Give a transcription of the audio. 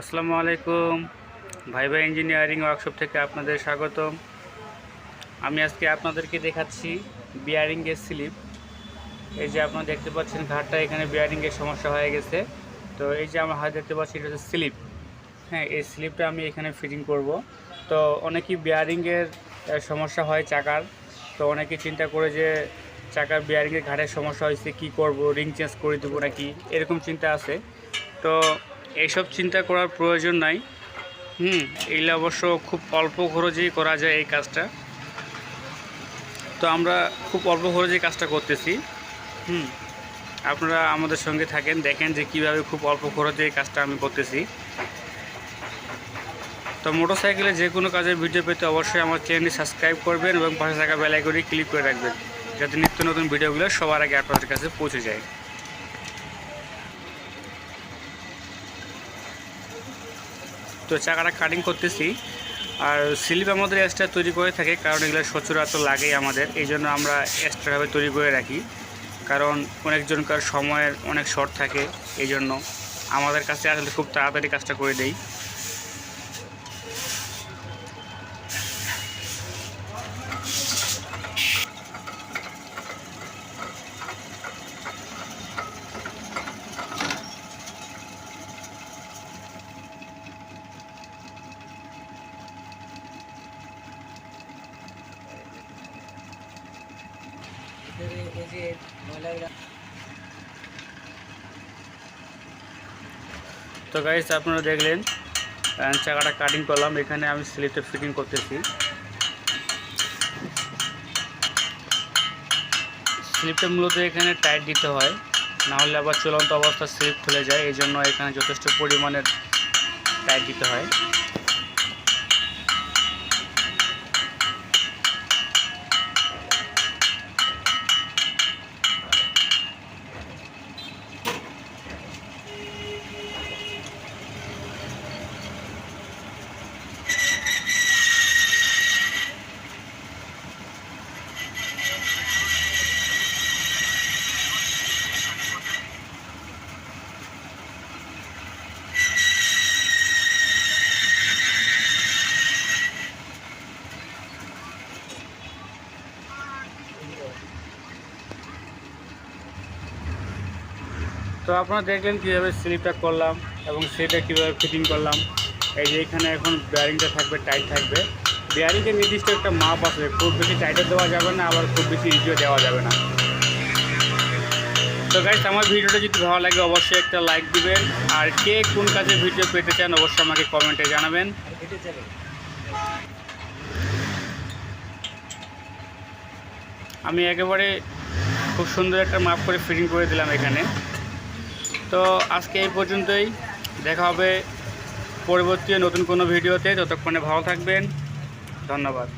আসসালামু আলাইকুম viva engineering workshop থেকে আপনাদের স্বাগতম। আমি আজকে আপনাদেরকে দেখাচ্ছি বিয়ারিংয়ের স্লিপ। এই যে আপনারা দেখতে পাচ্ছেন ঘাটটা এখানে বিয়ারিংয়ের সমস্যা হয়ে গেছে। তো এই যে আমার হাতে দেখতে পাচ্ছি এটা হচ্ছে স্লিপ। হ্যাঁ, এই স্লিপটা আমি এখানে ফিটিং করব। তো অনেকেই বিয়ারিংয়ের সমস্যা হয় চাকার। তো অনেকে চিন্তা করে যে চাকার বিয়ারিংয়ের ঘাটের সমস্যা হয়েছে, কি করব, রিং চেঞ্জ করে দেবো নাকি, এরকম চিন্তা আছে। তো এইসব চিন্তা করার প্রয়োজন নাই। এইগুলো অবশ্য খুব অল্প খরচেই করা যায় এই কাজটা। তো আমরা খুব অল্প খরচেই কাজটা করতেছি। আপনারা আমাদের সঙ্গে থাকেন, দেখেন যে কীভাবে খুব অল্প খরচে এই কাজটা আমি করতেছি। তো মোটরসাইকেলে যে কোনো কাজের ভিডিও পেতে অবশ্যই আমার চ্যানেলটি সাবস্ক্রাইব করবেন এবং পাশে থাকা বেল আইকনটি ক্লিক করে রাখবেন, যাতে নিত্য নতুন ভিডিওগুলো সবার আগে আপনাদের কাছে পৌঁছে যায়। তো চাকাটা কাটিং করতেছি। আর স্লিপ আমাদের এক্সট্রা তৈরি করে থাকে, কারণ এগুলো সচরাচর লাগেই আমাদের, এই জন্য আমরা এক্সট্রাভাবে তৈরি করে রাখি। কারণ অনেকজনকার সময়ের অনেক শর্ট থাকে, এই জন্য আমাদের কাছে আসলে খুব তাড়াতাড়ি কাজটা করে দেই। তো গাইস, আপনারা দেখলেন চাকাটা কাটিং করলাম, এখানে আমি স্লিপটা ফিটিং করতেছি। স্লিপটা মূলত এখানে টাইট দিতে হয়, না হলে আবার চলন্ত অবস্থা স্লিপ খুলে যায়, এই জন্য এখানে যথেষ্ট পরিমাণের টাইট দিতে হয়। তো আপনারা দেখলেন কীভাবে স্লিপটা করলাম এবং সেটা কীভাবে ফিটিং করলাম। এই যে এখানে এখন বেয়ারিংটা থাকবে, টাইট থাকবে। বেয়ারিংয়ের নির্দিষ্ট একটা মাপ আছে, খুব বেশি টাইটও দেওয়া যাবে না, আবার খুব বেশি ইজিও দেওয়া যাবে না। তো গাইস, আমার ভিডিওটা যদি ভালো লাগে অবশ্যই একটা লাইক দিবেন, আর কে কোন কাজের ভিডিও পেতে চান অবশ্যই আমাকে কমেন্টে জানাবেন। আমি একেবারে খুব সুন্দর একটা মাপ করে ফিটিং করে দিলাম এখানে। তো আজকে এই পর্যন্তই, দেখা হবে পরবর্তী নতুন কোনো ভিডিওতে। ততক্ষণে ভালো থাকবেন, ধন্যবাদ।